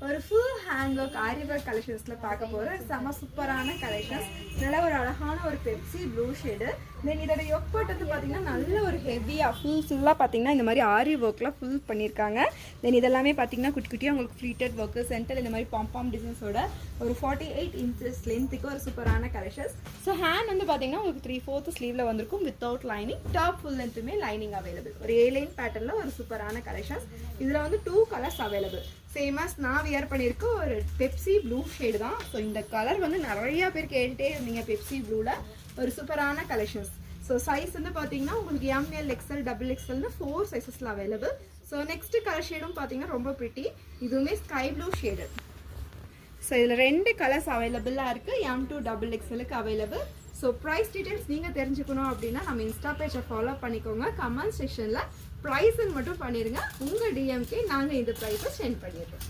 ஒரு full hand work ஆரி work கலெக்ஷன்ஸ்ல பார்க்க போற செம சூப்பரான கலெக்ஷன்ஸ். நல்ல ஒரு அழகான ஒரு பெப்சி ப்ளூ ஷேடு. தென் இதோட யோக்பாட் வந்து பார்த்தீங்கன்னா நல்ல ஒரு ஹெவியாக ஃபுல்லாக பார்த்தீங்கன்னா இந்த மாதிரி ஆரி ஒர்க்கில் ஃபுல் பண்ணியிருக்காங்க. தென் இதெல்லாமே பார்த்தீங்கன்னா குட்டி குட்டியாக உங்களுக்கு ஃப்ளீட்டட் ஒர்க்கு சென்டர் இந்த மாதிரி பாம் டிசைன்ஸோட ஒரு 48 இன்ச்சஸ் லென்த்துக்கு ஒரு சூப்பரான கலெக்ஷன்ஸ். ஸோ ஹேண்ட் வந்து பார்த்தீங்கன்னா உங்களுக்கு 3/4 ஸ்லீவில் வந்திருக்கும் வித்தவுட் லைனிங். டாப் ஃபுல் லென்த்துமே லைனிங் அவைலபிள். ஒரு A-லைன் பேட்டர்னில் ஒரு சூப்பரான கலெக்ஷன்ஸ். இதில் வந்து 2 கலர்ஸ் அவைலபிள். சேமாஸ் நான் வியர் பண்ணியிருக்க ஒரு பெப்சி ப்ளூ ஷேடு தான். ஸோ இந்த கலர் வந்து நிறையா பேர் கேட்டுகிட்டே இருந்தீங்க பெப்சி ப்ளூவில். ஒரு சூப்பரான கலெக்ஷன்ஸ். ஸோ சைஸ் வந்து பார்த்தீங்கன்னா உங்களுக்கு ML XL XXL 4 சைஸஸில் அவைலபிள். ஸோ நெக்ஸ்ட் கலர் ஷேடும் பார்த்தீங்கன்னா ரொம்ப பிரிட்டி. இதுவுமே ஸ்கை ப்ளூ ஷேடு. ஸோ இதில் 2 கலர்ஸ் அவைலபிளாக இருக்குது. M2 XXLக்கு அவைலபிள். ஸோ ப்ரைஸ் டீட்டெயில்ஸ் நீங்கள் தெரிஞ்சுக்கணும் அப்படின்னா நம்ம இன்ஸ்டா பேஜை ஃபாலோ பண்ணிக்கோங்க. கமெண்ட் செக்ஷனில் ப்ரைஸுன்னு மட்டும் பண்ணிடுங்க. உங்கள் டிஎம்கே நாங்கள் இந்த ப்ரைஸை சென்ட் பண்ணிடுறோம்.